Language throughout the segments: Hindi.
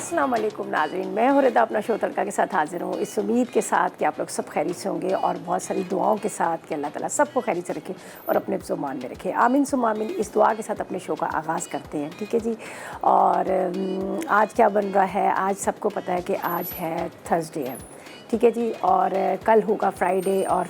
अस्सलाम वालेकुम नाज़रीन, मैं हूँ रिदा अपना शो तड़का के साथ हाजिर हूँ इस उम्मीद के साथ कि आप लोग सब खैरियत से होंगे और बहुत सारी दुआओं के साथ कि अल्लाह ताला सबको खैरियत से रखे और अपने हिफ्ज़-ओ-मान में रखे। आमीन सुम्मा आमीन। इस दुआ के साथ अपने शो का आगाज़ करते हैं, ठीक है जी। और आज क्या बन रहा है, आज सबको पता है कि आज है थर्सडे है, ठीक है जी। और कल होगा फ्राइडे। और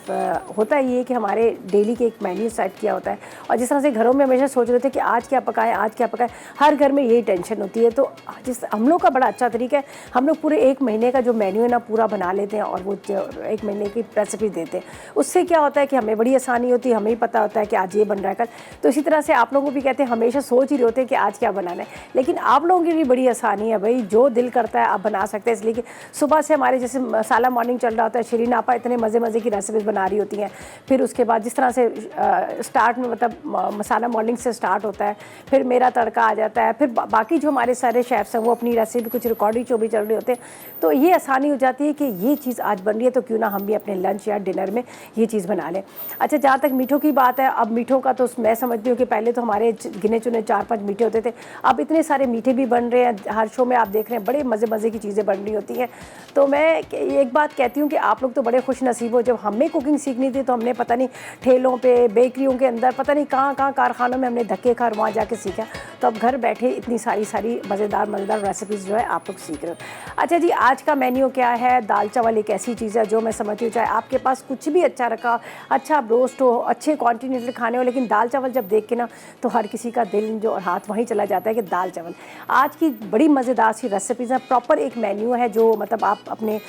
होता ये है कि हमारे डेली के एक मेन्यू सेट किया होता है और जिस तरह से घरों में हमेशा सोच रहे थे कि आज क्या पकाएं, आज क्या पकाएं, हर घर में यही टेंशन होती है। तो जिस हम लोग का बड़ा अच्छा तरीका है, हम लोग पूरे एक महीने का जो मेन्यू है ना पूरा बना लेते हैं और वो एक महीने की रेसिपी देते हैं। उससे क्या होता है कि हमें बड़ी आसानी होती है, हमें ही पता होता है कि आज ये बन रहा है कल। तो इसी तरह से आप लोगों को भी कहते हैं, हमेशा सोच ही रहे होते हैं कि आज क्या बनाना है, लेकिन आप लोगों की भी बड़ी आसानी है भाई, जो दिल करता है आप बना सकते हैं। इसलिए कि सुबह से हमारे जैसे मसाला मॉर्निंग चल रहा होता है, शरीन आपा इतने मज़े मज़े की रेसिपीज़ बना रही होती हैं। फिर उसके बाद जिस तरह से स्टार्ट में मतलब मसाला मॉर्निंग से स्टार्ट होता है, फिर मेरा तड़का आ जाता है, फिर बाकी जो हमारे सारे शेफ्स हैं वो अपनी रेसिपी कुछ रिकॉर्डिंग जो भी चल रहे होते हैं। तो ये आसानी हो जाती है कि ये चीज़ आज बन रही है तो क्यों ना हम भी अपने लंच या डिनर में ये चीज़ बना लें। अच्छा, जहाँ तक मीठों की बात है, अब मीठों का तो मैं समझती हूँ कि पहले तो हमारे गिने चुने 4-5 मीठे होते थे, अब इतने सारे मीठे भी बन रहे हैं। हर शो में आप देख रहे हैं बड़े मज़े मज़े की चीज़ें बन रही होती हैं। तो मैं एक बात कहती हूँ कि आप लोग तो बड़े खुश नसीब हो, जब हमें कुकिंग सीखनी थी तो हमने पता नहीं ठेलों पे, बेकरियों के अंदर, पता नहीं कहाँ कहाँ कारखानों में हमने धक्के खार वहाँ जाके सीखा। तो अब घर बैठे इतनी सारी मज़ेदार रेसिपीज़ जो है आप लोग सीख रहे हो। अच्छा जी, आज का मेन्यू क्या है? दाल चावल एक ऐसी चीज़ है जो मैं समझती हूँ, चाहे आपके पास कुछ भी अच्छा रखा, अच्छा रोस्ट हो, अच्छे कॉन्टिनेंटल खाने हो, लेकिन दाल चावल जब देख के ना तो हर किसी का दिल जो और हाथ वहीं चला जाता है कि दाल चावल। आज की बड़ी मज़ेदार सी रेसिपीज़ हैं, प्रॉपर एक मेन्यू है जो मतलब आप अपने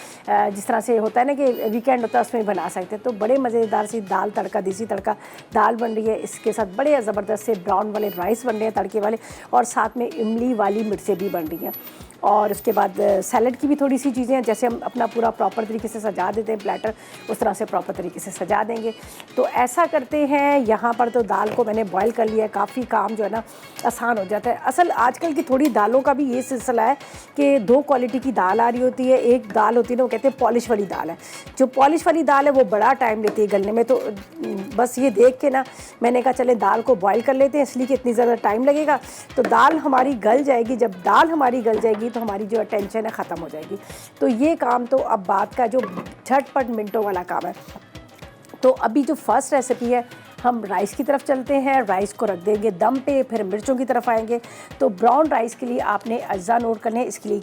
जिस तरह से होता है ना कि वीकेंड होता है उसमें बना सकते हैं। तो बड़े मज़ेदार सी दाल तड़का, देसी तड़का दाल बन रही है। इसके साथ बड़े ज़बरदस्त से ब्राउन वाले राइस बन रहे हैं तड़के वाले, और साथ में इमली वाली मिर्चें भी बन रही हैं। और उसके बाद सैलड की भी थोड़ी सी चीज़ें हैं, जैसे हम अपना पूरा प्रॉपर तरीके से सजा देते हैं प्लेटर, उस तरह से प्रॉपर तरीके से सजा देंगे। तो ऐसा करते हैं। यहाँ पर तो दाल को मैंने बॉयल कर लिया है, काफ़ी काम जो है ना आसान हो जाता है। असल आजकल की थोड़ी दालों का भी ये सिलसिला है कि 2 क्वालिटी की दाल आ रही होती है। एक दाल होती है ना, वो कहते हैं पॉलिश वाली दाल है। जो पॉलिश वाली दाल है वो बड़ा टाइम लेती है गलने में। तो बस ये देख के ना मैंने कहा चले दाल को बॉयल कर लेते हैं, इसलिए कि इतनी ज़्यादा टाइम लगेगा तो दाल हमारी गल जाएगी। जब दाल हमारी गल जाएगी तो हमारी जो टेंशन है ख़त्म हो जाएगी। तो ये काम तो अब बात का जो झटपट मिनटों वाला काम है। तो अभी जो फर्स्ट रेसिपी है, हम राइस की तरफ चलते हैं। राइस को रख देंगे दम पे, फिर मिर्चों की तरफ आएंगे। तो ब्राउन राइस के लिए आपने अज्जा नोट करने हैं। इसके लिए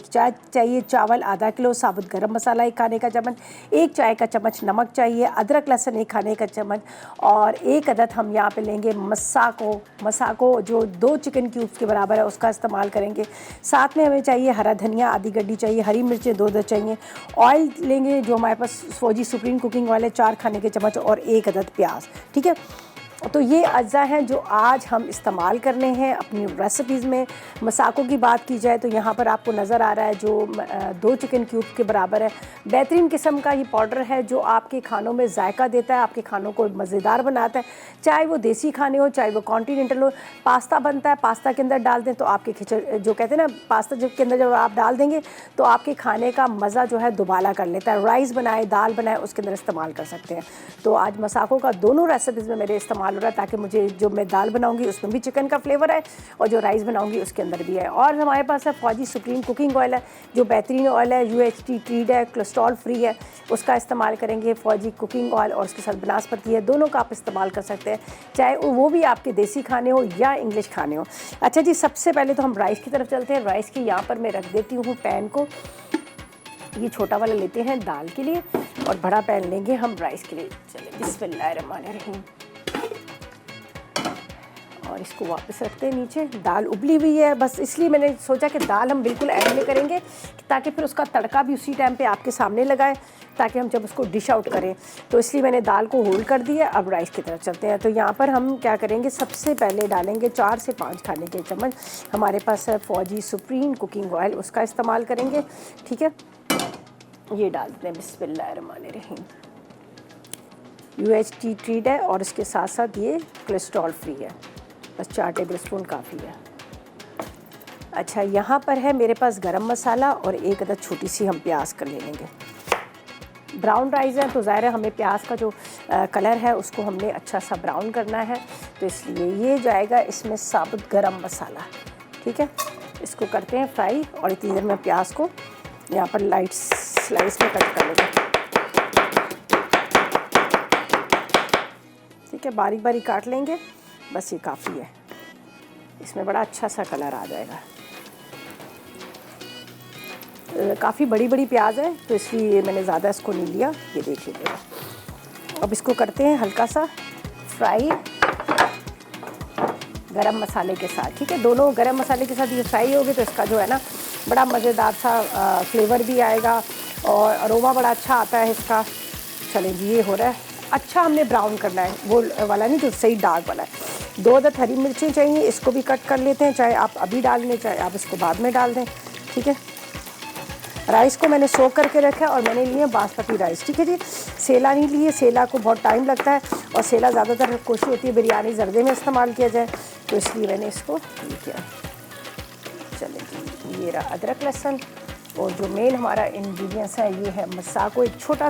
चाहिए चावल आधा किलो, साबुत गरम मसाला 1 खाने का चम्मच, 1 चाय का चम्मच नमक चाहिए, अदरक लहसुन 1 खाने का चम्मच, और 1 अदद हम यहाँ पे लेंगे मसाको जो 2 चिकन क्यूब्स के बराबर है उसका इस्तेमाल करेंगे। साथ में हमें चाहिए हरा धनिया आधी गड्डी चाहिए, हरी मिर्चें 2 अदद चाहिए। ऑयल लेंगे जो हमारे पास फौजी सुप्रीम कुकिंग वाले 4 खाने के चम्मच, और 1 अदद प्याज, ठीक है। तो ये अज्जा हैं जो आज हम इस्तेमाल करने हैं अपनी रेसिपीज़ में। मसाकों की बात की जाए तो यहाँ पर आपको नज़र आ रहा है जो 2 चिकन क्यूब के बराबर है। बेहतरीन किस्म का ये पाउडर है जो आपके खानों में जायका देता है, आपके खानों को मज़ेदार बनाता है। चाहे वो देसी खाने हो, चाहे वो कॉन्टीनेंटल हो। पास्ता बनता है, पास्ता के अंदर डाल दें तो आपके जो कहते हैं ना पास्ता के अंदर जब आप डाल देंगे तो आपके खाने का मज़ा जो है दुबाला कर लेता है। राइस बनाए, दाल बनाए, उसके अंदर इस्तेमाल कर सकते हैं। तो आज मसाकों का दोनों रेसिपीज़ में मेरे इस्तेमाल हो रहा है, ताकि मुझे जो मैं दाल बनाऊंगी उसमें भी चिकन का फ्लेवर है और जो राइस बनाऊंगी उसके अंदर भी है। और हमारे पास है फौजी सुप्रीम कुकिंग ऑयल है, जो बेहतरीन ऑयल है, UHT ट्रीड है, कोलेस्ट्रॉल फ्री है, उसका इस्तेमाल करेंगे। फौजी कुकिंग ऑयल और उसके साथ बनास्पति है, दोनों का आप इस्तेमाल कर सकते हैं, चाहे वो भी आपके देसी खाने हो या इंग्लिश खाने हो। अच्छा जी, सबसे पहले तो हम राइस की तरफ चलते हैं। राइस की यहाँ पर मैं रख देती हूँ पैन को। ये छोटा वाला लेते हैं दाल के लिए और बड़ा पैन लेंगे हम राइस के लिए। चलिए बिस्मिल्लाहिर्रहमानिर्रहीम, और इसको वापस रखते हैं नीचे। दाल उबली हुई है, बस इसलिए मैंने सोचा कि दाल हम बिल्कुल एंड में करेंगे ताकि फिर उसका तड़का भी उसी टाइम पे आपके सामने लगाए, ताकि हम जब उसको डिश आउट करें। तो इसलिए मैंने दाल को होल्ड कर दिया। अब राइस की तरफ चलते हैं। तो यहाँ पर हम क्या करेंगे, सबसे पहले डालेंगे 4 से 5 खाने के चम्मच, हमारे पास है फौजी सुप्रीम कुकिंग ऑयल, उसका इस्तेमाल करेंगे, ठीक है। ये डालते हैं बिस्मिल्लाहिर्रहमानिर्रहीम। UHT ट्रीड है और इसके साथ साथ ये कोलेस्ट्रॉल फ्री है, बस 4 टेबल स्पून काफ़ी है। अच्छा, यहाँ पर है मेरे पास गरम मसाला और 1 अदद छोटी सी हम प्याज कर ले लेंगे। ब्राउन राइस है तो ज़ाहिर है हमें प्याज का जो कलर है उसको हमने अच्छा सा ब्राउन करना है, तो इसलिए ये जाएगा इसमें साबुत गरम मसाला, ठीक है। इसको करते हैं फ्राई और इतनी देर में प्याज को यहाँ पर लाइट स्लाइस में कट कर लेंगे। ठीक है, बारीक बारीक काट लेंगे, बस ये काफ़ी है। इसमें बड़ा अच्छा सा कलर आ जाएगा। काफ़ी बड़ी बड़ी प्याज है तो इसलिए मैंने ज़्यादा इसको नहीं लिया, ये देख लीजिएगा। अब इसको करते हैं हल्का सा फ्राई गरम मसाले के साथ। ठीक है, दोनों गरम मसाले के साथ ये फ्राई होगी तो इसका जो है ना बड़ा मज़ेदार सा फ्लेवर भी आएगा और अरोमा बड़ा अच्छा आता है इसका। चलें जी, ये हो रहा है। अच्छा हमने ब्राउन करना है, वो वाला नहीं जो सही डार्क वाला है। 2 अदद हरी मिर्चें चाहिए, इसको भी कट कर लेते हैं, चाहे आप अभी डाल लें चाहे आप इसको बाद में डाल दें। ठीक है, राइस को मैंने सोक करके रखा है और मैंने लिए बासमती राइस। ठीक है जी, सेला नहीं लिए, सेला को बहुत टाइम लगता है और सेला ज़्यादातर कोशिश होती है बिरयानी ज़र्दे में इस्तेमाल किया जाए, तो इसलिए मैंने इसको ये किया। चलें जी, ये रहा अदरक लहसुन और जो मेन हमारा इंग्रेडिएंट्स है ये है मसाको। एक छोटा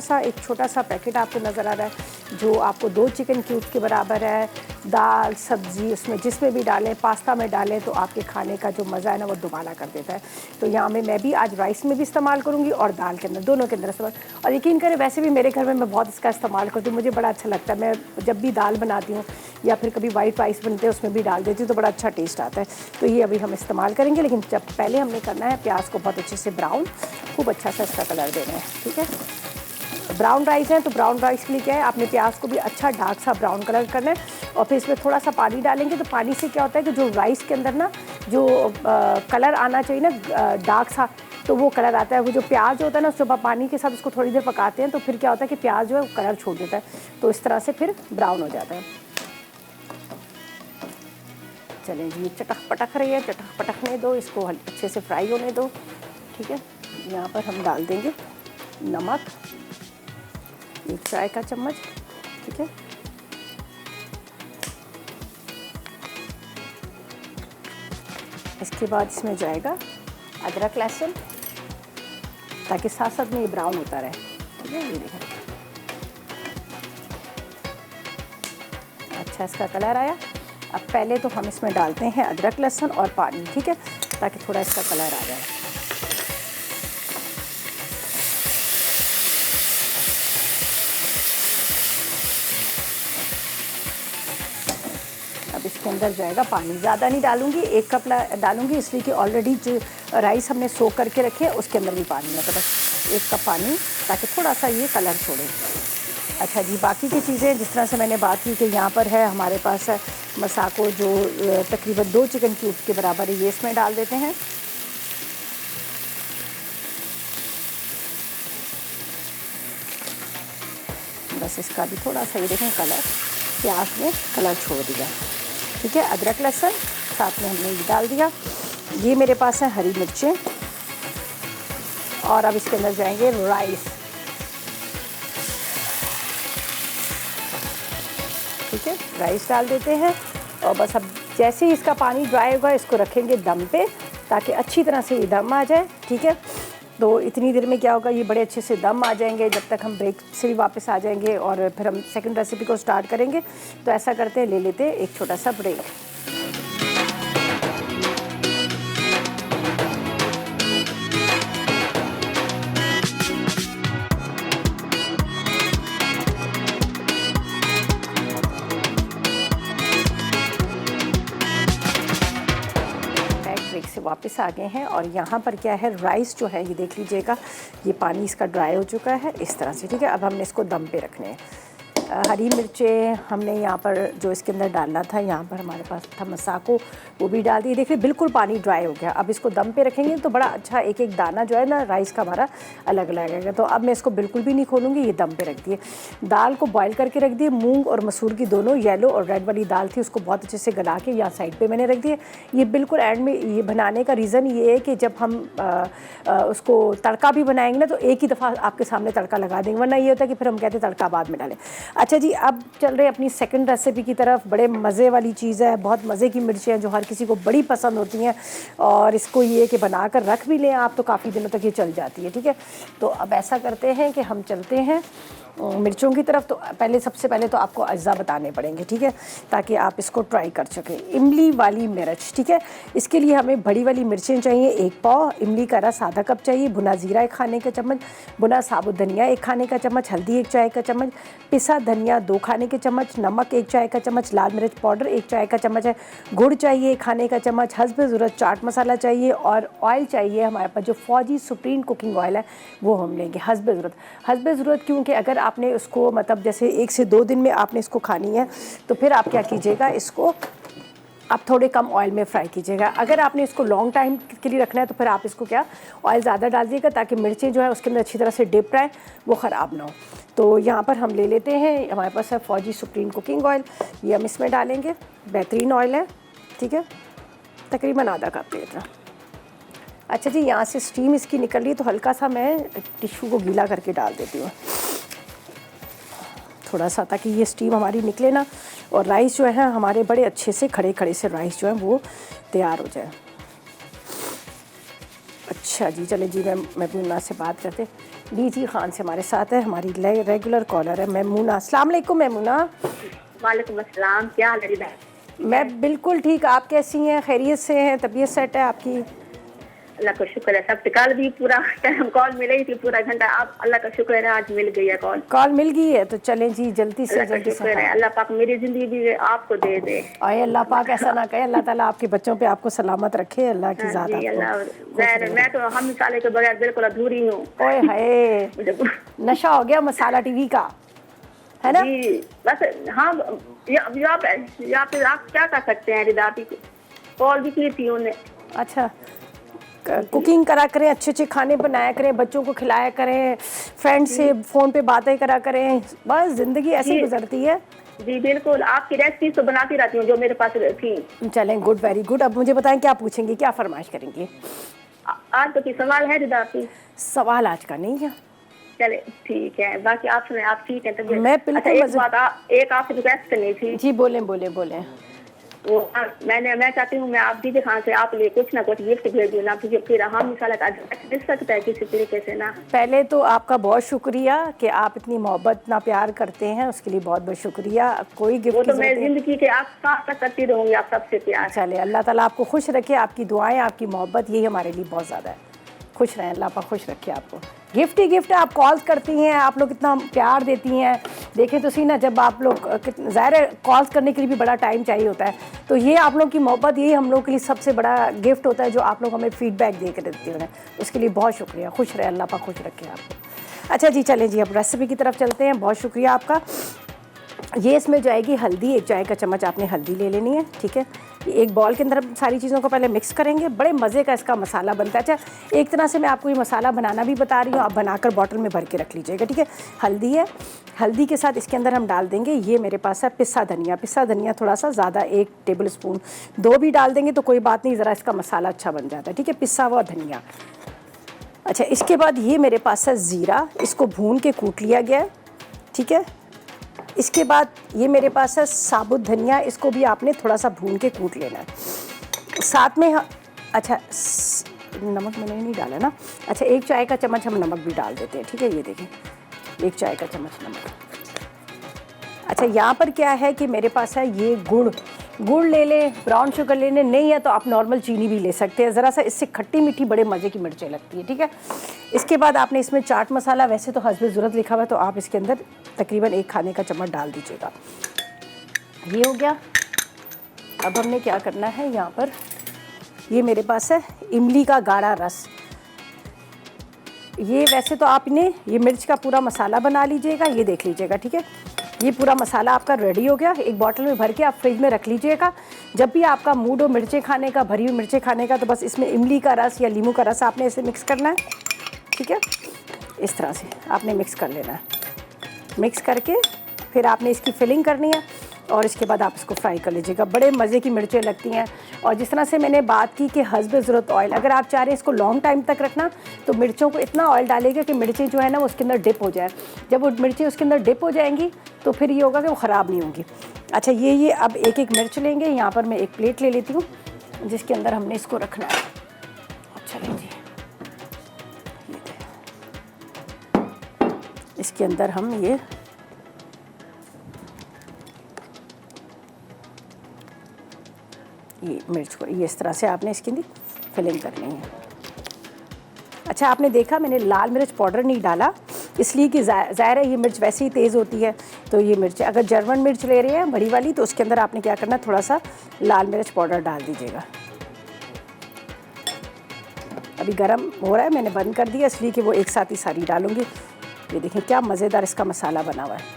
सा पैकेट आपको नज़र आ रहा है जो आपको 2 चिकन क्यूब्स के बराबर है। दाल सब्ज़ी उसमें जिसमें भी डालें, पास्ता में डालें तो आपके खाने का जो मज़ा है ना वो दुबाला कर देता है। तो यहाँ में मैं भी आज राइस में भी इस्तेमाल करूँगी और दाल के अंदर, दोनों के अंदर इस्तेमाल। और यकीन करें वैसे भी मेरे घर में मैं बहुत इसका इस्तेमाल करती हूँ, मुझे बड़ा अच्छा लगता है। मैं जब भी दाल बनाती हूँ या फिर कभी वाइट राइस बनते हैं उसमें भी डाल देती हूँ तो बड़ा अच्छा टेस्ट आता है। तो ये अभी हम इस्तेमाल करेंगे, लेकिन जब पहले हमने करना है प्याज को बहुत अच्छे से ब्राउन, खूब अच्छा सा इसका कलर देना है। ठीक है, ब्राउन राइस है तो ब्राउन राइस के लिए क्या है, आपने प्याज को भी अच्छा डार्क सा ब्राउन कलर करना है और फिर इसमें थोड़ा सा पानी डालेंगे। तो पानी से क्या होता है कि जो राइस के अंदर ना जो कलर आना चाहिए ना डार्क सा, तो वो कलर आता है। वो जो प्याज होता है ना उसको पानी के साथ उसको थोड़ी देर पकाते हैं तो फिर क्या होता है कि प्याज जो है वो कलर छोड़ देता है, तो इस तरह से फिर ब्राउन हो जाता है। चलें जी, चटक पटक रही है, चटक पटकने दो, इसको अच्छे से फ्राई होने दो। ठीक है, यहाँ पर हम डाल देंगे नमक 1 चाय का चम्मच। ठीक है, इसके बाद इसमें जाएगा अदरक लहसुन ताकि साथ साथ में ये ब्राउन होता रहे। ठीक है, ये देखें अच्छा इसका कलर आया। अब पहले तो हम इसमें डालते हैं अदरक लहसुन और पानी। ठीक है, ताकि थोड़ा इसका कलर आ जाए। अब इसके अंदर जाएगा पानी, ज़्यादा नहीं डालूंगी, 1 कप डालूंगी इसलिए कि ऑलरेडी जो राइस हमने सोक करके रखे हैं उसके अंदर भी पानी है, तो बस 1 कप पानी ताकि थोड़ा सा ये कलर छोड़े। अच्छा जी, बाकी की चीज़ें जिस तरह से मैंने बात की कि यहाँ पर है हमारे पास है मसाको जो तकरीबन 2 चिकन क्यूब्स के बराबर है, ये इसमें डाल देते हैं। बस इसका भी थोड़ा सा ये देखें कलर, प्याज में कलर छोड़ दिया। ठीक है, अदरक लहसुन साथ में हमने ये डाल दिया। ये मेरे पास है हरी मिर्चें और अब इसके अंदर जाएंगे राइस। ठीक है, राइस डाल देते हैं और बस अब जैसे ही इसका पानी ड्राई होगा इसको रखेंगे दम पे ताकि अच्छी तरह से ये दम आ जाए। ठीक है, तो इतनी देर में क्या होगा, ये बड़े अच्छे से दम आ जाएंगे जब तक हम ब्रेक से भी वापस आ जाएंगे और फिर हम सेकंड रेसिपी को स्टार्ट करेंगे। तो ऐसा करते हैं, ले लेते हैं एक छोटा सा ब्रेक। से वापस आ गए हैं और यहाँ पर क्या है, राइस जो है ये देख लीजिएगा, ये पानी इसका ड्राई हो चुका है इस तरह से। ठीक है, अब हमने इसको दम पे रखने हैं। हरी मिर्चें हमने यहाँ पर जो इसके अंदर डालना था, यहाँ पर हमारे पास था मसाको, वो भी डाल दिए। देखिए बिल्कुल पानी ड्राई हो गया। अब इसको दम पे रखेंगे तो बड़ा अच्छा एक एक दाना जो है ना राइस का हमारा अलग अलग आएगा। तो अब मैं इसको बिल्कुल भी नहीं खोलूँगी, ये दम पे रख दिए। दाल को बॉयल करके रख दिए, मूंग और मसूर की दोनों येलो और रेड वाली दाल थी, उसको बहुत अच्छे से गला के यहाँ साइड पर मैंने रख दिए। ये बिल्कुल एंड में ये बनाने का रीज़न ये है कि जब हम उसको तड़का भी बनाएंगे ना तो एक ही दफ़ा आपके सामने तड़का लगा देंगे, वरना ये होता है कि फिर हम कहते हैं तड़का बाद में डालें। अच्छा जी, अब चल रहे अपनी सेकंड रेसिपी की तरफ। बड़े मज़े वाली चीज़ है, बहुत मज़े की मिर्चें हैं जो हर किसी को बड़ी पसंद होती हैं और इसको ये कि बनाकर रख भी लें आप तो काफ़ी दिनों तक ये चल जाती है। ठीक है, तो अब ऐसा करते हैं कि हम चलते हैं मिर्चों की तरफ, तो पहले सबसे पहले तो आपको अज्जा बताने पड़ेंगे, ठीक है, ताकि आप इसको ट्राई कर सकें। इमली वाली मिर्च, ठीक है, इसके लिए हमें बड़ी वाली मिर्चें चाहिए 1 पाव, इमली का रस आधा कप चाहिए, भुना ज़ीरा 1 खाने का चम्मच, भुना साबुत धनिया 1 खाने का चम्मच, हल्दी 1 चाय का चम्मच, पिसा धनिया 2 खाने के चम्मच, नमक 1 चाय का चम्मच, लाल मिर्च पाउडर 1 चाय का चम्मच है, गुड़ चाहिए 1 खाने का चम्मच, हस्ब ज़रूरत चाट मसाला चाहिए, और ऑयल चाहिए हमारे पास जो फौजी सुप्रीम कुकिंग ऑयल है वो हम लेंगे हस्ब ज़रूरत। हस्ब ज़रूरत क्योंकि अगर आपने उसको मतलब जैसे 1 से 2 दिन में आपने इसको खानी है तो फिर आप क्या कीजिएगा, इसको आप थोड़े कम ऑयल में फ्राई कीजिएगा। अगर आपने इसको लॉन्ग टाइम के लिए रखना है तो फिर आप इसको क्या ऑयल ज़्यादा डाल दीजिएगा, ताकि मिर्चें जो है उसके अंदर अच्छी तरह से डिप रहें, वो ख़राब ना हो। तो यहाँ पर हम ले लेते हैं, हमारे पास है फौजी सुप्रीम कुकिंग ऑयल, ये हम इसमें डालेंगे। बेहतरीन ऑयल है, ठीक है, तकरीबन आधा कप इतना। अच्छा जी, यहाँ से स्टीम इसकी निकल रही है तो हल्का सा मैं टिश्यू को गीला करके डाल देती हूँ थोड़ा सा, ताकि ये स्टीम हमारी निकले ना, और राइस जो है हमारे बड़े अच्छे से खड़े खड़े से राइस जो है वो तैयार हो जाए। अच्छा जी, चले जी, मैं मैमूना से बात करते। डीजी खान से हमारे साथ है, हमारी रेगुलर कॉलर है मैमूना। अस्सलाम वालेकुम मैमूना। वालेकुम अस्सलाम, क्या हाल है? मैं बिल्कुल ठीक, आप कैसी हैं? खैरियत से हैं? तबीयत सेट है आपकी? अल्लाह का शुक्र है, सब कल भी पूरा टाइम कॉल मिल रही थी, पूरा घंटा। आप अल्लाह का शुक्र है आज मिल गई है कॉल मिल गई है, तो चलें जी जल्दी से जल्दी से। शुक्र है, अल्लाह पाक मेरी ज़िंदगी भी आपको दे दे। आए अल्लाह पाक ऐसा ना कहे, अल्लाह ताला आपके बच्चों पे आपको सलामत रखे, अल्लाह की ज़ात आपको। मैं तो हम मसाले के बगैर बिल्कुल अधूरी हूँ। ओए हाय, नशा हो गया मसाला टीवी का, है ना? जी बस हाँ, आप क्या कर सकते हैं? रिदापी कॉल भी की थी उन्हें। अच्छा, कुकिंग करा करें, अच्छे अच्छे खाने बनाया करें, बच्चों को खिलाया करें, फ्रेंड से फ़ोन पे बातें करा करें, बस ज़िंदगी ऐसे गुजरती है। जी बिल्कुल, आपकी रेसिपी तो बनाती रहती हूँ जो मेरे पास थी। चलें, गुड, वेरी गुड। अब मुझे बताएं क्या पूछेंगे, क्या फरमाइश करेंगे? आज तो कोई सवाल है रिदापी? सवाल आज का नहीं है। चले ठीक है, बाकी आप सुने, आप ठीक है? तो मैं बिल्कुल। अच्छा, एक आपसे रिक्वेस्ट करनी थी। जी बोलें बोलें बोलें। वो मैं चाहती हूँ मैं आप दीजिए खान से आप लिए कुछ ना कुछ गिफ्ट भेज दूँ ना, फिर हम इंशाल्लाह मिल सकता है किसी तरीके से ना। पहले तो आपका बहुत शुक्रिया कि आप इतनी मोहब्बत ना प्यार करते हैं, उसके लिए बहुत बहुत शुक्रिया। कोई गिफ्ट वो तो मैं जिंदगी के आप साथ करती रहूँगी, आप सबसे प्यार। चले, अल्लाह ताला आपको खुश रखे, आपकी दुआएं, आपकी मोहब्बत, यही हमारे लिए बहुत ज़्यादा है। खुश रहें, अल्लाह पाक खुश रखे आपको। गिफ्ट ही गिफ्ट है, आप कॉल्स करती हैं, आप लोग कितना प्यार देती हैं। देखें तो सही ना, जब आप लोग ज़ाहिर है कॉल्स करने के लिए भी बड़ा टाइम चाहिए होता है, तो ये आप लोग की मोहब्बत, यही हम लोग के लिए सबसे बड़ा गिफ्ट होता है, जो आप लोग हमें फीडबैक दे कर देते हैं। उसके लिए बहुत शुक्रिया, खुश रहे, अल्लाह पाक खुश रखे आपको। अच्छा जी, चलें जी, अब रेसिपी की तरफ चलते हैं। बहुत शुक्रिया आपका। ये इसमें जाएगी हल्दी, 1 चाय का चम्मच आपने हल्दी ले लेनी है, ठीक है। एक बॉल के अंदर सारी चीज़ों को पहले मिक्स करेंगे, बड़े मज़े का इसका मसाला बनता है। अच्छा, एक तरह से मैं आपको ये मसाला बनाना भी बता रही हूँ, आप बनाकर बॉटल में भर के रख लीजिएगा, ठीक है। हल्दी है, हल्दी के साथ इसके अंदर हम डाल देंगे, ये मेरे पास है पिसा धनिया। पिसा धनिया थोड़ा सा ज़्यादा, 1 टेबल स्पून, 2 भी डाल देंगे तो कोई बात नहीं, ज़रा इसका मसाला अच्छा बन जाता है, ठीक है, पिसा हुआ धनिया। अच्छा, इसके बाद ये मेरे पास है ज़ीरा, इसको भून के कूट लिया गया है, ठीक है। इसके बाद ये मेरे पास है साबुत धनिया, इसको भी आपने थोड़ा सा भून के कूट लेना है। साथ में अच्छा, नमक मैंने नहीं डाला ना। अच्छा, 1 चाय का चम्मच हम नमक भी डाल देते हैं, ठीक है। ये देखें, 1 चाय का चम्मच नमक। अच्छा, यहाँ पर क्या है कि मेरे पास है ये गुड़ ले लें, ब्राउन शुगर ले लें, नहीं है तो आप नॉर्मल चीनी भी ले सकते हैं। ज़रा सा इससे खट्टी मीठी बड़े मज़े की मिर्चें लगती है, ठीक है। इसके बाद आपने इसमें चाट मसाला, वैसे तो हस्बे ज़रूरत लिखा हुआ है, तो आप इसके अंदर तकरीबन 1 खाने का चम्मच डाल दीजिएगा। ये हो गया। अब हमने क्या करना है, यहाँ पर ये मेरे पास है इमली का गाढ़ा रस। ये वैसे तो आपने ये मिर्च का पूरा मसाला बना लीजिएगा, ये देख लीजिएगा, ठीक है। ये पूरा मसाला आपका रेडी हो गया, एक बॉटल में भर के आप फ्रिज में रख लीजिएगा। जब भी आपका मूड हो मिर्चें खाने का, भरी हुई मिर्चें खाने का, तो बस इसमें इमली का रस या नींबू का रस आपने ऐसे मिक्स करना है, ठीक है। इस तरह से आपने मिक्स कर लेना है। मिक्स करके फिर आपने इसकी फिलिंग करनी है और इसके बाद आप इसको फ्राई कर लीजिएगा। बड़े मज़े की मिर्चें लगती हैं। और जिस तरह से मैंने बात की कि हस्बे ज़रूरत ऑयल, अगर आप चाह रहे हैं इसको लॉन्ग टाइम तक रखना, तो मिर्चों को इतना ऑयल डालेगा कि मिर्चें जो है ना वो उसके अंदर डिप हो जाए। जब वो मिर्चें उसके अंदर डिप हो जाएंगी तो फिर ये होगा कि वो ख़राब नहीं होंगी। अच्छा, ये अब एक एक मिर्च लेंगे। यहाँ पर मैं एक प्लेट ले लेती हूँ जिसके अंदर हमने इसको रखना है। अच्छा जी, इसके अंदर हम ये मिर्च को ये इस तरह से आपने इसकी फिलिंग करनी है। अच्छा, आपने देखा मैंने लाल मिर्च पाउडर नहीं डाला, इसलिए कि ज़ाहिर है ये मिर्च वैसे ही तेज़ होती है। तो ये मिर्च अगर जर्मन मिर्च ले रहे हैं बड़ी वाली, तो उसके अंदर आपने क्या करना है, थोड़ा सा लाल मिर्च पाउडर डाल दीजिएगा। अभी गरम हो रहा है, मैंने बंद कर दिया इसलिए कि वो एक साथ ही सारी डालूंगी। ये देखें क्या मज़ेदार इसका मसाला बना हुआ है।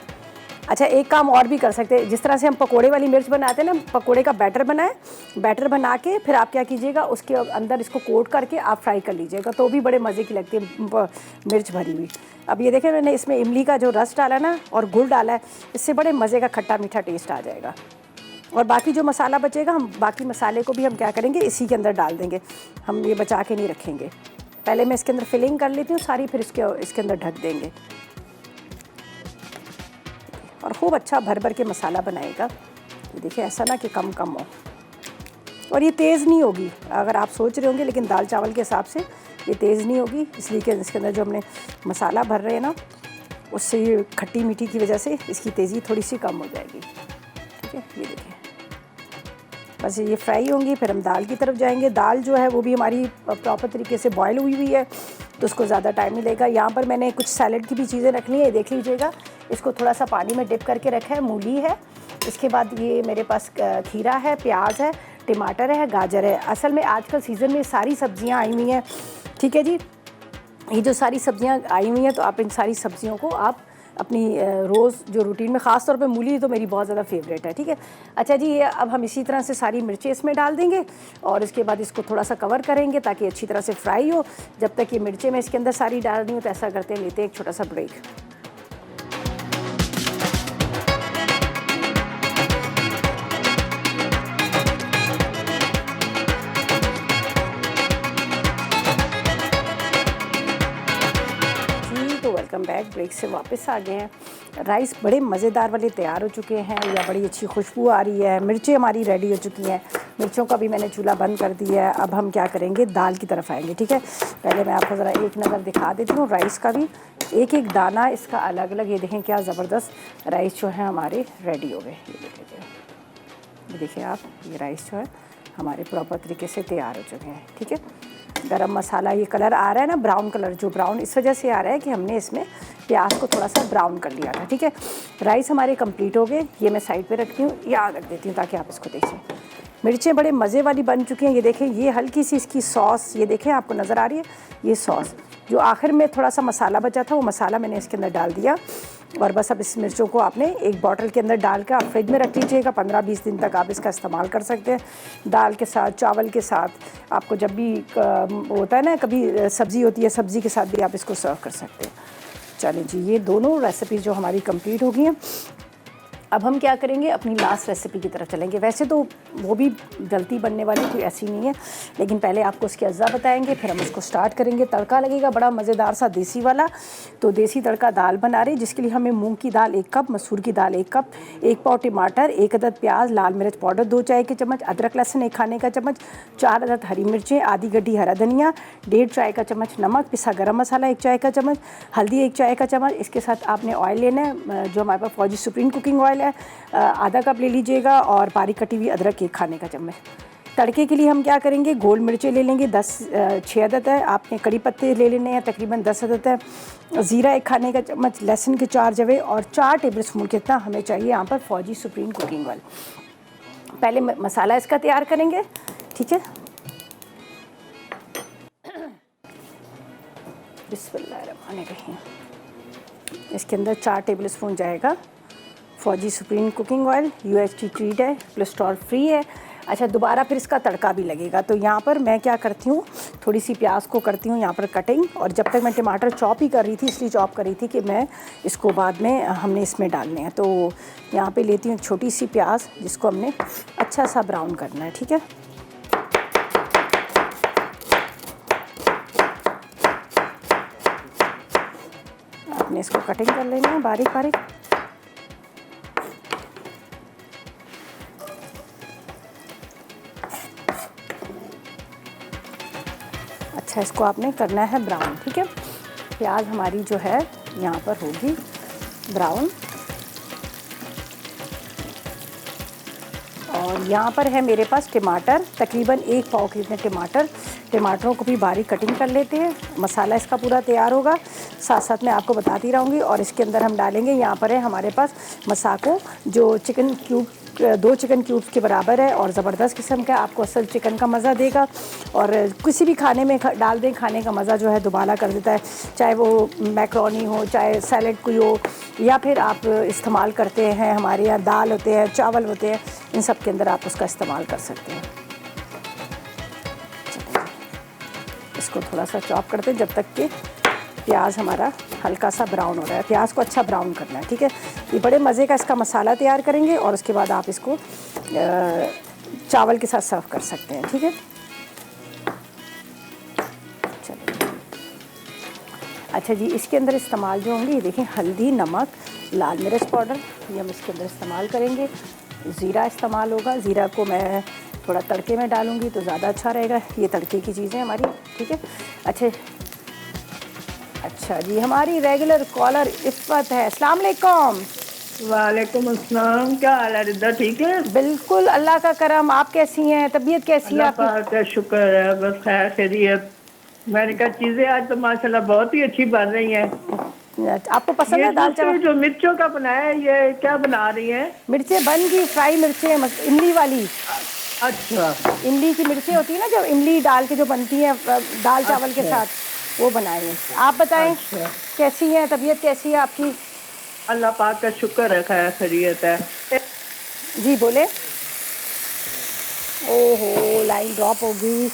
अच्छा, एक काम और भी कर सकते हैं, जिस तरह से हम पकोड़े वाली मिर्च बनाते हैं ना, पकोड़े का बैटर बनाएं, बैटर बना के फिर आप क्या कीजिएगा, उसके अंदर इसको कोट करके आप फ्राई कर लीजिएगा, तो भी बड़े मज़े की लगती है मिर्च भरी हुई। अब ये देखें मैंने इसमें इमली का जो रस डाला ना और गुड़ डाला है, इससे बड़े मज़े का खट्टा मीठा टेस्ट आ जाएगा। और बाकी जो मसाला बचेगा, हम बाकी मसाले को भी हम क्या करेंगे, इसी के अंदर डाल देंगे, हम ये बचा के नहीं रखेंगे। पहले मैं इसके अंदर फिलिंग कर लेती हूँ सारी, फिर इसके अंदर ढक देंगे और खूब अच्छा भर भर के मसाला बनाएगा। ये देखिए, ऐसा ना कि कम कम हो, और ये तेज़ नहीं होगी। अगर आप सोच रहे होंगे, लेकिन दाल चावल के हिसाब से ये तेज़ नहीं होगी, इसलिए कि इसके अंदर जो हमने मसाला भर रहे हैं ना, उससे ये खट्टी मीठी की वजह से इसकी तेज़ी थोड़ी सी कम हो जाएगी। ठीक है, ये देखिए बस ये फ्राई होंगी, फिर हम दाल की तरफ जाएंगे। दाल जो है वो भी हमारी प्रॉपर तरीके से बॉयल हुई हुई है, तो उसको ज़्यादा टाइम नहीं लगेगा। यहाँ पर मैंने कुछ सैलड की भी चीज़ें रख ली है, देख लीजिएगा। इसको थोड़ा सा पानी में डिप करके रखा है, मूली है, इसके बाद ये मेरे पास खीरा है, प्याज है, टमाटर है, गाजर है। असल में आजकल सीज़न में सारी सब्जियाँ आई हुई हैं। ठीक है जी, ये जो सारी सब्जियाँ आई हुई हैं, तो आप इन सारी सब्जियों को आप अपनी रोज़ जो रूटीन में, ख़ास तौर पे मूली तो मेरी बहुत ज़्यादा फेवरेट है। ठीक है, अच्छा जी, ये अब हम इसी तरह से सारी मिर्चें इसमें डाल देंगे और इसके बाद इसको थोड़ा सा कवर करेंगे ताकि अच्छी तरह से फ्राई हो। जब तक ये मिर्चें मैं इसके अंदर सारी डाल रही हूँ, तो ऐसा करते हैं, लेते हैं एक छोटा सा ब्रेक। वेलकम बैक, ब्रेक से वापस आ गए हैं। राइस बड़े मज़ेदार वाले तैयार हो चुके हैं, या बड़ी अच्छी खुशबू आ रही है। मिर्चें हमारी रेडी हो चुकी हैं, मिर्चों का भी मैंने चूल्हा बंद कर दिया है। अब हम क्या करेंगे, दाल की तरफ आएंगे। ठीक है, पहले मैं आपको ज़रा एक नज़र दिखा देती हूँ राइस का भी, एक एक दाना इसका अलग अलग। ये देखें क्या ज़बरदस्त राइस जो है हमारे रेडी हो गए। ये देखिए आप, ये राइस जो है हमारे प्रॉपर तरीके से तैयार हो चुके हैं। ठीक है, गरम मसाला, ये कलर आ रहा है ना ब्राउन कलर, जो ब्राउन इस वजह से आ रहा है कि हमने इसमें प्याज को थोड़ा सा ब्राउन कर लिया था। ठीक है, राइस हमारे कंप्लीट हो गए, ये मैं साइड पे रखती हूँ, यहाँ रख देती हूँ ताकि आप इसको देखें। मिर्चें बड़े मज़े वाली बन चुकी हैं। ये देखें, ये हल्की सी इसकी सॉस, ये देखें आपको नज़र आ रही है, ये सॉस जो आखिर में थोड़ा सा मसाला बचा था, वो मसाला मैंने इसके अंदर डाल दिया। और बस अब इस मिर्चों को आपने एक बॉटल के अंदर डाल के आप फ्रिज में रख लीजिएगा। 15-20 दिन तक आप इसका इस्तेमाल कर सकते हैं, दाल के साथ, चावल के साथ। आपको जब भी होता है ना, कभी सब्ज़ी होती है, सब्ज़ी के साथ भी आप इसको सर्व कर सकते हैं। चलिए जी, ये दोनों रेसिपीज़ जो हमारी कंप्लीट हो गई हैं, अब हम क्या करेंगे, अपनी लास्ट रेसिपी की तरफ चलेंगे। वैसे तो वो भी जल्दी बनने वाली कोई ऐसी नहीं है, लेकिन पहले आपको उसके अज्जा बताएंगे, फिर हम उसको स्टार्ट करेंगे। तड़का लगेगा बड़ा मज़ेदार सा देसी वाला। तो देसी तड़का दाल बना रहे, जिसके लिए हमें मूंग की दाल 1 कप, मसूर की दाल 1 कप, 1 पाव टमाटर, 1 अदद प्याज, लाल मिर्च पाउडर 2 चाय के चम्मच, अदरक लहसुन 1 खाने का चम्मच, 4 अदद हरी मिर्चें, आधी गड्डी हरा धनिया, 1.5 चाय का चम्मच नमक, पिसा गरम मसाला 1 चाय का चम्मच, हल्दी 1 चाय का चम्मच। इसके साथ आपने ऑयल लेना है, जो हमारे पास फौजी सुप्रीम कुकिंग ऑयल है, आधा कप ले लीजिएगा, और बारीक कटी हुई अदरक 1 खाने का चम्मच। तड़के के लिए हम क्या करेंगे, गोल मिर्चें ले लेंगे 6 अदद है, आपने कड़ी पत्ते ले लेने हैं तकरीबन 10 अदद है, ज़ीरा 1 खाने का चम्मच, लहसुन के 4 जवे, और 4 टेबल स्पून कितना हमें चाहिए यहाँ पर फौजी सुप्रीम कुकिंग ऑयल। पहले मसाला इसका तैयार करेंगे। ठीक है, बिस्मिल्लाहिर्रहमानिर्रहीम। इसके अंदर 4 टेबल स्पून जाएगा फौजी supreme cooking oil, UHT treat है, कोलेस्ट्रॉल फ्री है। अच्छा, दोबारा फिर इसका तड़का भी लगेगा। तो यहाँ पर मैं क्या करती हूँ, थोड़ी सी प्याज को करती हूँ यहाँ पर कटिंग, और जब तक मैं टमाटर चॉप ही कर रही थी, इसलिए चॉप कर रही थी कि मैं इसको बाद में हमने इसमें डालने हैं। तो यहाँ पे लेती हूँ छोटी सी प्याज, जिसको हमने अच्छा सा ब्राउन करना है। ठीक है, आपने इसको कटिंग कर लेना है बारीक बारीक। अच्छा, इसको आपने करना है ब्राउन। ठीक है, प्याज हमारी जो है यहाँ पर होगी ब्राउन। और यहाँ पर है मेरे पास टमाटर, तकरीबन 1 पाव के इतने टमाटरों को भी बारीक कटिंग कर लेते हैं। मसाला इसका पूरा तैयार होगा, साथ साथ मैं आपको बताती रहूँगी। और इसके अंदर हम डालेंगे, यहाँ पर है हमारे पास मसाको, जो चिकन क्यूब 2 चिकन क्यूब्स के बराबर है और ज़बरदस्त किस्म का, आपको असल चिकन का मज़ा देगा। और किसी भी खाने में डाल दें, खाने का मज़ा जो है दुबाला कर देता है, चाहे वो मैक्रोनी हो, चाहे सैलड कोई हो, या फिर आप इस्तेमाल करते हैं, हमारे यहाँ दाल होते हैं, चावल होते हैं, इन सब के अंदर आप उसका इस्तेमाल कर सकते हैं। इसको थोड़ा सा चॉप करते हैं जब तक कि प्याज हमारा हल्का सा ब्राउन हो रहा है। प्याज को अच्छा ब्राउन करना है, ठीक है। ये बड़े मज़े का इसका मसाला तैयार करेंगे और उसके बाद आप इसको चावल के साथ सर्व कर सकते हैं, ठीक है। चलिए, अच्छा जी, इसके अंदर इस्तेमाल जो होंगे, ये देखें, हल्दी, नमक, लाल मिर्च पाउडर, ये हम इसके अंदर इस्तेमाल करेंगे। ज़ीरा इस्तेमाल होगा, ज़ीरा को मैं थोड़ा तड़के में डालूंगी तो ज़्यादा अच्छा रहेगा। ये तड़के की चीज़ें हमारी, ठीक है। अच्छा जी, हमारी रेगुलर कॉलर इफ़त है। अस्सलाम वालेकुम। वालेकुम अस्सलाम। क्या हाल है रिद्धा, ठीक है? बिल्कुल, अल्लाह का करम। आप कैसी हैं? तबीयत कैसी है अल्लाह आपकी? पाक का शुक्र है, बस खैर खैरियत। मैंने कहा चीजें आज तो माशाल्लाह बहुत ही अच्छी बन रही हैं। आपको पसंद है दाल चावल? जो मिर्चों का बनाया है, ये क्या बना रही हैं? मिर्चें बन गई, फ्राई मिर्चें, इमली वाली। अच्छा, इमली की मिर्चें होती है ना, जो इमली डाल के जो बनती हैं दाल चावल के साथ, वो बनाई है। आप बताएं, अच्छा। कैसी है तबीयत, कैसी है आपकी? अल्लाह पाक का शुक्र है, खैर खैरियत है। जी बोले। ओहो, लाइन ड्रॉप हो गई।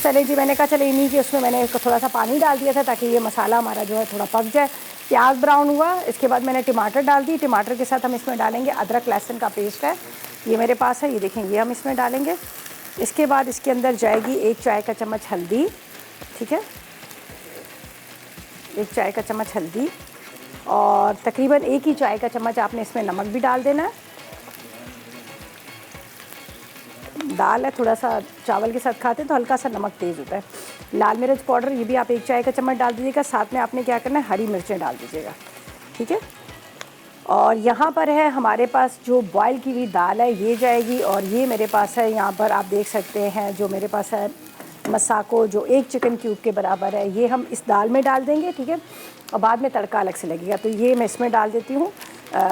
चले जी, मैंने कहा चले इन्हीं के उसमें मैंने थोड़ा सा पानी डाल दिया था ताकि ये मसाला हमारा जो है थोड़ा पक जाए। प्याज ब्राउन हुआ, इसके बाद मैंने टमाटर डाल दी। टमाटर के साथ हम इसमें डालेंगे अदरक लहसुन का पेस्ट है, ये मेरे पास है, ये देखें, ये हम इसमें डालेंगे। इसके बाद इसके अंदर जाएगी 1 चाय का चम्मच हल्दी, ठीक है, 1 चाय का चम्मच हल्दी। और तकरीबन 1 ही चाय का चम्मच आपने इसमें नमक भी डाल देना है। दाल है, थोड़ा सा चावल के साथ खाते हैं तो हल्का सा नमक तेज़ होता है। लाल मिर्च पाउडर, ये भी आप 1 चाय का चम्मच डाल दीजिएगा। साथ में आपने क्या करना है, हरी मिर्चें डाल दीजिएगा, ठीक है। और यहाँ पर है हमारे पास जो बॉयल की हुई दाल है, ये जाएगी। और ये मेरे पास है, यहाँ पर आप देख सकते हैं, जो मेरे पास है मसाको, जो 1 चिकन क्यूब के बराबर है, ये हम इस दाल में डाल देंगे, ठीक है। और बाद में तड़का अलग से लगेगा, तो ये मैं इसमें डाल देती हूँ।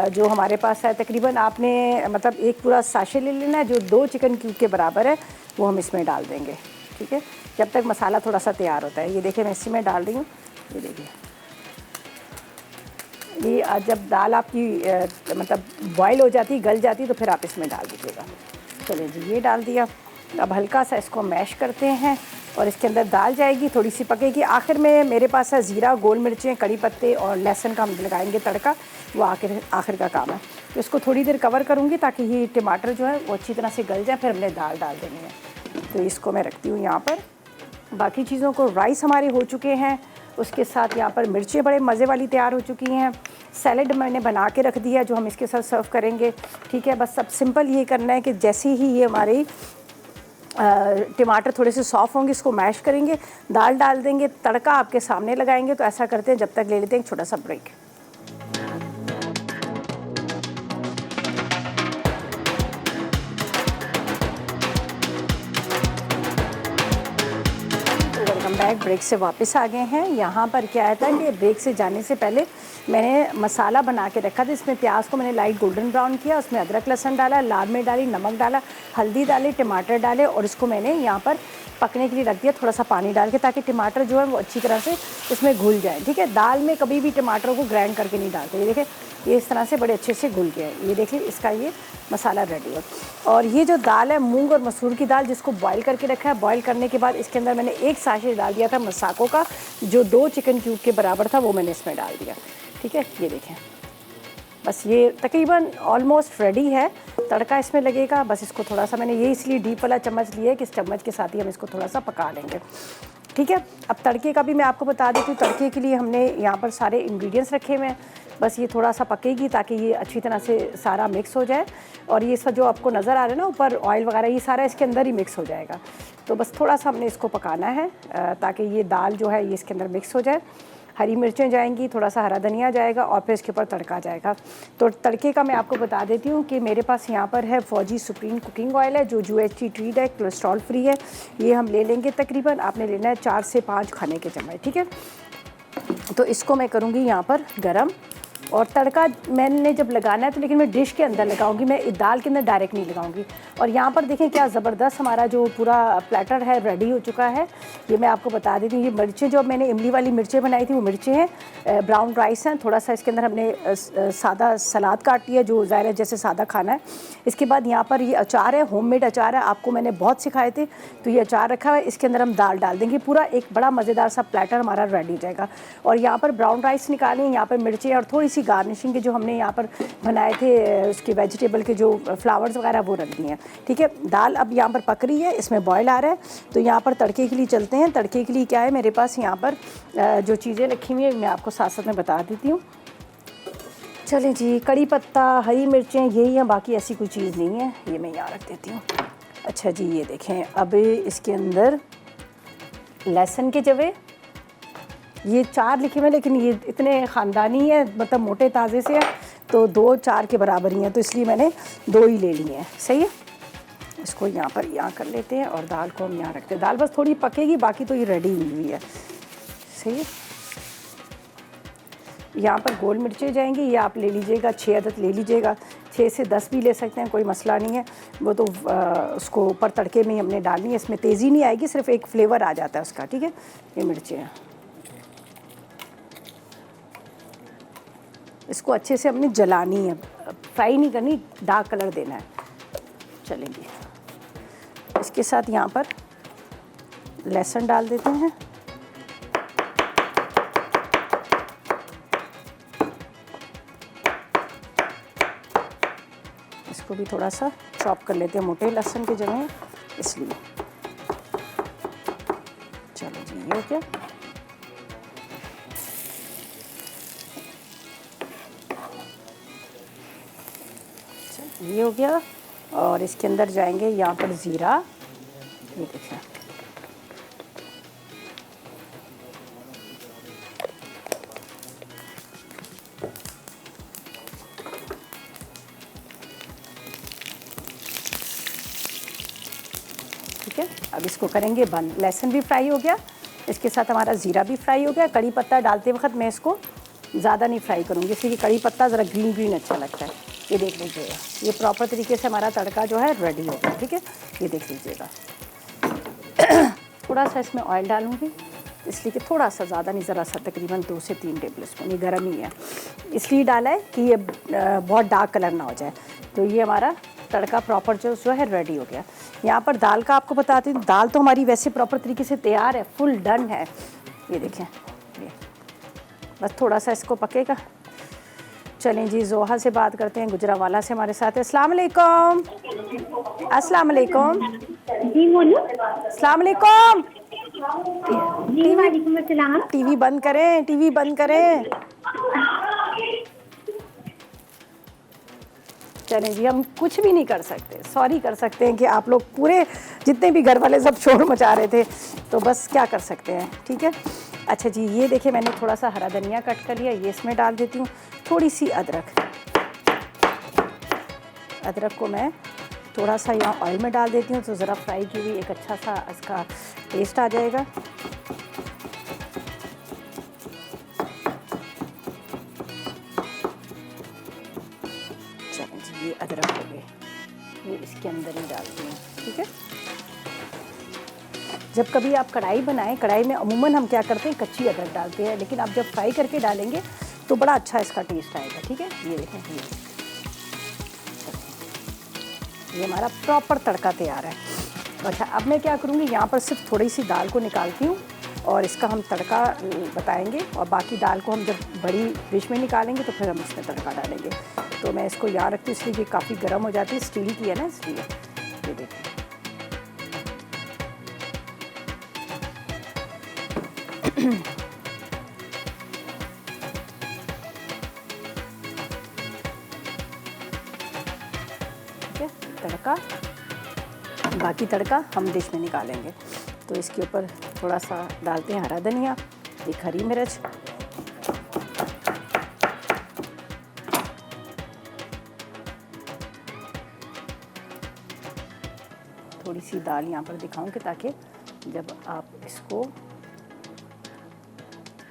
जो हमारे पास है, तकरीबन आपने मतलब एक पूरा साशे ले लेना है, जो 2 चिकन क्यूब के बराबर है, वो हम इसमें डाल देंगे, ठीक है, जब तक मसाला थोड़ा सा तैयार होता है। ये देखिए, मैं इसी में डाल रही हूँ, ये देखिए। ये जब दाल आपकी मतलब बॉयल हो जाती, गल जाती, तो फिर आप इसमें डाल दीजिएगा। चलिए जी, ये डाल दिया। अब हल्का सा इसको मैश करते हैं और इसके अंदर दाल जाएगी, थोड़ी सी पकेगी। आखिर में मेरे पास है ज़ीरा, गोल मिर्चें, कड़ी पत्ते और लहसुन का हम लगाएंगे तड़का, वो आखिर का काम है। तो इसको थोड़ी देर कवर करूँगी ताकि ये टमाटर जो है वो अच्छी तरह से गल जाए, फिर हमने दाल डाल देनी है। तो इसको मैं रखती हूँ यहाँ पर। बाकी चीज़ों को, राइस हमारे हो चुके हैं, उसके साथ यहाँ पर मिर्चें बड़े मज़े वाली तैयार हो चुकी हैं। सैलड मैंने बना के रख दिया, जो हम इसके साथ सर्व करेंगे, ठीक है। बस सब सिंपल ये करना है कि जैसे ही ये हमारी टमाटर थोड़े से सॉफ्ट होंगे, इसको मैश करेंगे, दाल डाल देंगे, तड़का आपके सामने लगाएंगे। तो ऐसा करते हैं, जब तक ले लेते हैं एक छोटा सा ब्रेक। बैक ब्रेक से वापस आ गए हैं। यहाँ पर क्या था कि ब्रेक से जाने से पहले मैंने मसाला बना के रखा था। इसमें प्याज को मैंने लाइट गोल्डन ब्राउन किया, उसमें अदरक लहसुन डाला, लाल मिर्च डाली, नमक डाला, हल्दी डाली, टमाटर डाले और इसको मैंने यहाँ पर पकने के लिए रख दिया, थोड़ा सा पानी डाल के, ताकि टमाटर जो है वो अच्छी तरह से इसमें घुल जाए, ठीक है। दाल में कभी भी टमाटरों को ग्राइंड करके नहीं डालते। ये देखें, ये इस तरह से बड़े अच्छे से घुल गया है। ये देखिए, इसका ये मसाला रेडी है। और ये जो दाल है, मूंग और मसूर की दाल, जिसको बॉईल करके रखा है, बॉईल करने के बाद इसके अंदर मैंने 1 साशे डाल दिया था मसाको का, जो 2 चिकन क्यूब के बराबर था, वो मैंने इसमें डाल दिया, ठीक है। ये देखें, बस ये तकरीबन ऑलमोस्ट रेडी है। तड़का इसमें लगेगा, बस इसको थोड़ा सा, मैंने ये इसलिए डीप वाला चम्मच लिया है कि इस चम्मच के साथ ही हम इसको थोड़ा सा पका लेंगे, ठीक है। अब तड़के का भी मैं आपको बता देती हूँ। तड़के के लिए हमने यहाँ पर सारे इंग्रेडिएंट्स रखे हुए हैं, बस ये थोड़ा सा पकेगी ताकि ये अच्छी तरह से सारा मिक्स हो जाए। और ये सब जो आपको नज़र आ रहा है ना ऊपर ऑयल वगैरह, ये सारा इसके अंदर ही मिक्स हो जाएगा। तो बस थोड़ा सा हमने इसको पकाना है ताकि ये दाल जो है ये इसके अंदर मिक्स हो जाए। हरी मिर्चें जाएंगी, थोड़ा सा हरा धनिया जाएगा और फिर इसके ऊपर तड़का जाएगा। तो तड़के का मैं आपको बता देती हूँ कि मेरे पास यहाँ पर है फौजी सुप्रीम कुकिंग ऑयल है जो UHT ट्रीट है, कोलेस्ट्रॉल फ्री है। ये हम ले लेंगे, तकरीबन आपने लेना है 4 से 5 खाने के चम्मच, ठीक है। तो इसको मैं करूँगी यहाँ पर गरम, और तड़का मैंने जब लगाना है तो लेकिन मैं डिश के अंदर लगाऊंगी, मैं दाल के अंदर डायरेक्ट नहीं लगाऊंगी। और यहाँ पर देखें क्या ज़बरदस्त हमारा जो पूरा प्लेटर है रेडी हो चुका है। ये मैं आपको बता देती हूँ, ये मिर्चें जो मैंने इमली वाली मिर्चें बनाई थी वो मिर्चें हैं, ब्राउन राइस हैं, थोड़ा सा इसके अंदर हमने सादा सलाद काट लिया जो ज़ाहिर है जैसे सादा खाना है। इसके बाद यहाँ पर ये अचार है, होममेड अचार है, आपको मैंने बहुत सिखाए थे, तो ये अचार रखा हुआ है। इसके अंदर हम दाल डाल देंगे, पूरा एक बड़ा मज़ेदार सा प्लेटर हमारा रेडी हो जाएगा। और यहाँ पर ब्राउन राइस निकालें, यहाँ पर मिर्चें और थोड़ी सी गार्निशिंग के जो हमने यहाँ पर बनाए थे उसके वेजिटेबल के जो फ्लावर्स वगैरह वो रख दिए हैं, ठीक है। दाल अब यहाँ पर पक रही है, इसमें बॉयल आ रहा है। तो यहाँ पर तड़के के लिए चलते हैं। तड़के के लिए क्या है मेरे पास यहाँ पर जो चीज़ें रखी हुई हैं मैं आपको साथ साथ में बता देती हूँ। चलें जी, कड़ी पत्ता, हरी मिर्चें, यही है, बाकी ऐसी कोई चीज़ नहीं है। ये मैं यहाँ रख देती हूँ। अच्छा जी, ये देखें, अब इसके अंदर लहसुन के जवे, ये 4 लिखे हुए लेकिन ये इतने ख़ानदानी है, मतलब मोटे ताज़े से है, तो 2-4 के बराबर ही हैं, तो इसलिए मैंने 2 ही ले लिए हैं, सही है। इसको यहाँ पर यहाँ कर लेते हैं और दाल को हम यहाँ रखते हैं। दाल बस थोड़ी पकेगी, बाकी तो ये रेडी हुई हुई है, सही है। यहाँ पर गोल मिर्चें जाएंगी, ये आप ले लीजिएगा, 6 अदद ले लीजिएगा, 6 से 10 भी ले सकते हैं, कोई मसला नहीं है। वो तो उसको ऊपर तड़के में ही हमने डालनी है, इसमें तेज़ी नहीं आएगी, सिर्फ एक फ्लेवर आ जाता है उसका, ठीक है। ये मिर्चें हैं, इसको अच्छे से हमने जलानी है, फ्राई नहीं करनी, डार्क कलर देना है। चलेंगे, इसके साथ यहाँ पर लहसुन डाल देते हैं, इसको भी थोड़ा सा चॉप कर लेते हैं मोटे लहसुन के जगह, इसलिए। चलो जी, ये हो गया। ये हो गया, और इसके अंदर जाएंगे यहाँ पर ज़ीरा, ये देखिए, ठीक है। अब इसको करेंगे बंद। लहसुन भी फ्राई हो गया, इसके साथ हमारा ज़ीरा भी फ्राई हो गया। कड़ी पत्ता डालते वक्त मैं इसको ज़्यादा नहीं फ्राई करूँगी, इसलिए कड़ी पत्ता ज़रा ग्रीन ग्रीन अच्छा लगता है। ये देख लीजिएगा, ये प्रॉपर तरीके से हमारा तड़का जो है रेडी हो गया, ठीक है। ये देख लीजिएगा, थोड़ा सा इसमें ऑयल डालूँगी, इसलिए कि थोड़ा सा, ज़्यादा नहीं, ज़रा सा, तकरीबन 2 से 3 टेबल स्पून। ये गर्म ही है, इसलिए डाला है कि ये बहुत डार्क कलर ना हो जाए। तो ये हमारा तड़का प्रॉपर जो है रेडी हो गया। यहाँ पर दाल का आपको बताती हूँ, दाल तो हमारी वैसे प्रॉपर तरीके से तैयार है, फुल डन है। ये देखें, ये बस थोड़ा सा इसको पकेगा। चलें जी, जोहा से बात करते हैं, गुजरावाला से हमारे साथ है। अस्सलाम वालेकुम। अस्सलाम वालेकुम जी बोलो। अस्सलाम वालेकुम। जी वालेकुम अस्सलाम। टीवी बंद करें, टीवी बंद करें। चलें जी, हम कुछ भी नहीं कर सकते, सॉरी कर सकते हैं कि आप लोग पूरे जितने भी घर वाले सब शोर मचा रहे थे, तो बस क्या कर सकते हैं, ठीक है। अच्छा जी, ये देखिए, मैंने थोड़ा सा हरा धनिया कट कर लिया, ये इसमें डाल देती हूँ। थोड़ी सी अदरक, अदरक को मैं थोड़ा सा यहाँ ऑयल में डाल देती हूँ, तो ज़रा फ्राई की हुई एक अच्छा सा इसका टेस्ट आ जाएगा। चलें जी, ये अदरक हो गए, ये इसके अंदर ही डालती हूँ, ठीक है। जब कभी आप कढ़ाई बनाएं, कढ़ाई में अमूमन हम क्या करते हैं, कच्ची अदरक डालते हैं, लेकिन आप जब फ्राई करके डालेंगे तो बड़ा अच्छा इसका टेस्ट आएगा, ठीक है। ये देखें, ये हमारा प्रॉपर तड़का तैयार है। अच्छा, अब मैं क्या करूँगी, यहाँ पर सिर्फ थोड़ी सी दाल को निकालती हूँ और इसका हम तड़का बताएंगे, और बाकी दाल को हम जब बड़ी डिश में निकालेंगे तो फिर हम इसमें तड़का डालेंगे। तो मैं इसको यहाँ रखती हूँ, इसलिए कि काफ़ी गर्म हो जाती है, स्टील की है ना, इसलिए। ये देखिए, तड़का, बाकी तड़का हम डिश में निकालेंगे। तो इसके ऊपर थोड़ा सा डालते हैं हरा धनिया, एक हरी मिर्च, थोड़ी सी दाल यहाँ पर दिखाऊं कि ताकि जब आप इसको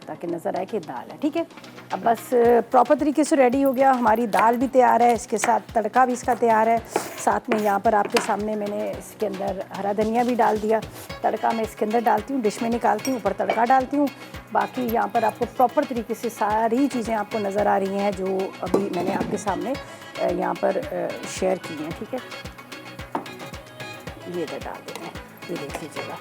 ताकि नज़र आए कि दाल है। ठीक है, अब बस प्रॉपर तरीके से रेडी हो गया, हमारी दाल भी तैयार है, इसके साथ तड़का भी इसका तैयार है। साथ में यहाँ पर आपके सामने मैंने इसके अंदर हरा धनिया भी डाल दिया। तड़का मैं इसके अंदर डालती हूँ, डिश में निकालती हूँ, ऊपर तड़का डालती हूँ। बाकी यहाँ पर आपको प्रॉपर तरीके से सारी चीज़ें आपको नज़र आ रही हैं जो अभी मैंने आपके सामने यहाँ पर शेयर की हैं। ठीक है, ये इधर डाल देते हैं, ये देख लीजिएगा,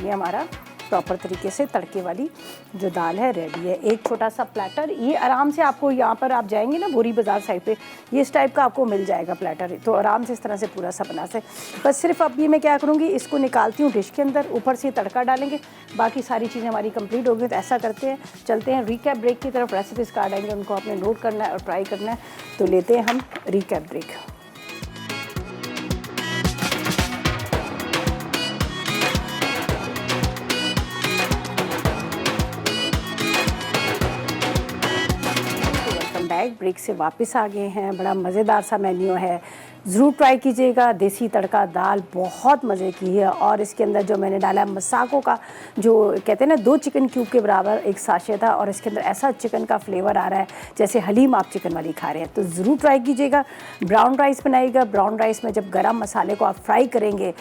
ये हमारा प्रॉपर तरीके से तड़के वाली जो दाल है रेडी है। एक छोटा सा प्लेटर, ये आराम से आपको यहाँ पर आप जाएंगे ना बोरी बाज़ार साइड पे, ये इस टाइप का आपको मिल जाएगा प्लेटर, तो आराम से इस तरह से पूरा सा बना से। बस सिर्फ अब ये मैं क्या करूँगी, इसको निकालती हूँ डिश के अंदर, ऊपर से तड़का डालेंगे, बाकी सारी चीज़ें हमारी कंप्लीट हो गई। तो ऐसा करते हैं, चलते हैं रिकैप ब्रेक की तरफ। रेसिपीज़ कार्ड आएंगे, उनको आपने नोट करना है और ट्राई करना है। तो लेते हैं हम रिकैप ब्रेक। ब्रेक से वापस आ गए हैं। बड़ा मज़ेदार सा मेन्यू है, ज़रूर ट्राई कीजिएगा। देसी तड़का दाल बहुत मज़े की है और इसके अंदर जो मैंने डाला है मसाको का, जो कहते हैं ना 2 चिकन क्यूब के बराबर एक साशे था, और इसके अंदर ऐसा चिकन का फ्लेवर आ रहा है जैसे हलीम आप चिकन वाली खा रहे हैं। तो ज़रूर ट्राई कीजिएगा। ब्राउन राइस बनाइएगा। ब्राउन राइस में जब गरम मसाले को आप फ्राई करेंगे,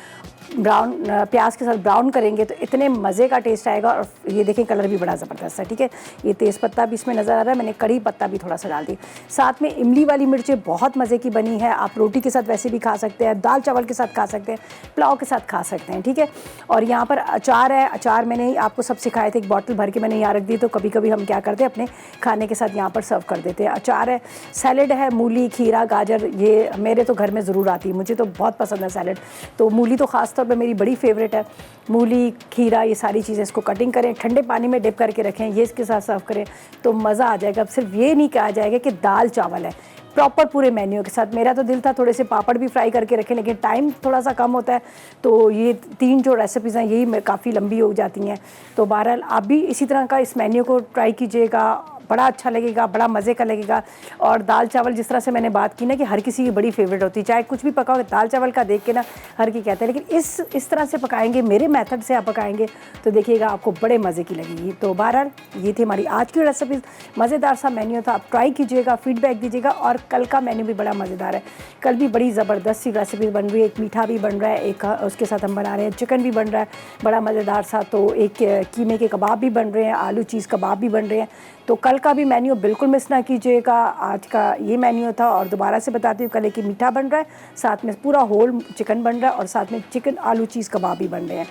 ब्राउन प्याज के साथ ब्राउन करेंगे, तो इतने मज़े का टेस्ट आएगा। और ये देखें कलर भी बड़ा ज़बरदस्त है। ठीक है, ये तेज़पत्ता भी इसमें नज़र आ रहा है, मैंने कड़ी पत्ता भी थोड़ा सा डाल दी। साथ में इमली वाली मिर्चें बहुत मज़े की बनी है, आप रोटी के साथ वैसे भी खा सकते हैं, दाल चावल के साथ खा सकते हैं, पुलाव के साथ खा सकते हैं। ठीक है, और यहाँ पर अचार है। अचार मैंने आपको सब सिखाए थे, एक बॉटल भर के मैंने यहाँ रख दी। तो कभी कभी हम क्या करते हैं, अपने खाने के साथ यहाँ पर सर्व कर देते हैं। अचार है, सैलड है, मूली, खीरा, गाजर, ये मेरे तो घर में ज़रूर आती है, मुझे तो बहुत पसंद है सैलड। तो मूली तो ख़ास तौर पर मेरी बड़ी फेवरेट है। मूली, खीरा, ये सारी चीज़ें इसको कटिंग करें, ठंडे पानी में डिप करके रखें, ये इसके साथ सर्व करें तो मज़ा आ जाएगा। अब सिर्फ ये नहीं कहा जाएगा कि दाल चावल है, प्रॉपर पूरे मेन्यू के साथ। मेरा तो दिल था थोड़े से पापड़ भी फ्राई करके रखें, लेकिन टाइम थोड़ा सा कम होता है, तो ये 3 जो रेसिपीज़ हैं यही काफ़ी लंबी हो जाती हैं। तो बहरहाल आप भी इसी तरह का इस मेन्यू को ट्राई कीजिएगा, बड़ा अच्छा लगेगा, बड़ा मज़े का लगेगा। और दाल चावल जिस तरह से मैंने बात की ना कि हर किसी की बड़ी फेवरेट होती है, चाहे कुछ भी पकाओ दाल चावल का देख के ना हर की कहते हैं, लेकिन इस तरह से पकाएंगे, मेरे मेथड से आप पकाएंगे तो देखिएगा आपको बड़े मज़े की लगेगी। तो बहरहाल ये थी हमारी आज की रेसिपी, मज़ेदार सा मेन्यू था, आप ट्राई कीजिएगा, फीडबैक दीजिएगा। और कल का मेन्यू भी बड़ा मज़ेदार है, कल भी बड़ी ज़बरदस्त सी रेसिपी बन रही है। एक मीठा भी बन रहा है, एक उसके साथ हम बना रहे हैं चिकन भी बन रहा है बड़ा मज़ेदार सा। तो एक कीमे के कबाब भी बन रहे हैं, आलू चीज़ कबाब भी बन रहे हैं। तो कल का भी मेन्यू बिल्कुल मिस ना कीजिएगा। आज का ये मेन्यू था, और दोबारा से बताती हूँ, कल एक मीठा बन रहा है, साथ में पूरा होल चिकन बन रहा है, और साथ में चिकन आलू चीज़ कबाब भी बन रहे हैं।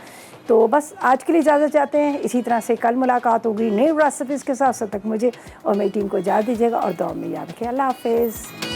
तो बस आज के लिए इजाज़त चाहते हैं, इसी तरह से कल मुलाकात होगी नई रेसिपीज़ के साथ। तब तक मुझे और मेरी टीम को इजाज़त दीजिएगा और दुआ में याद रखिए। अल्लाह हाफ़िज़।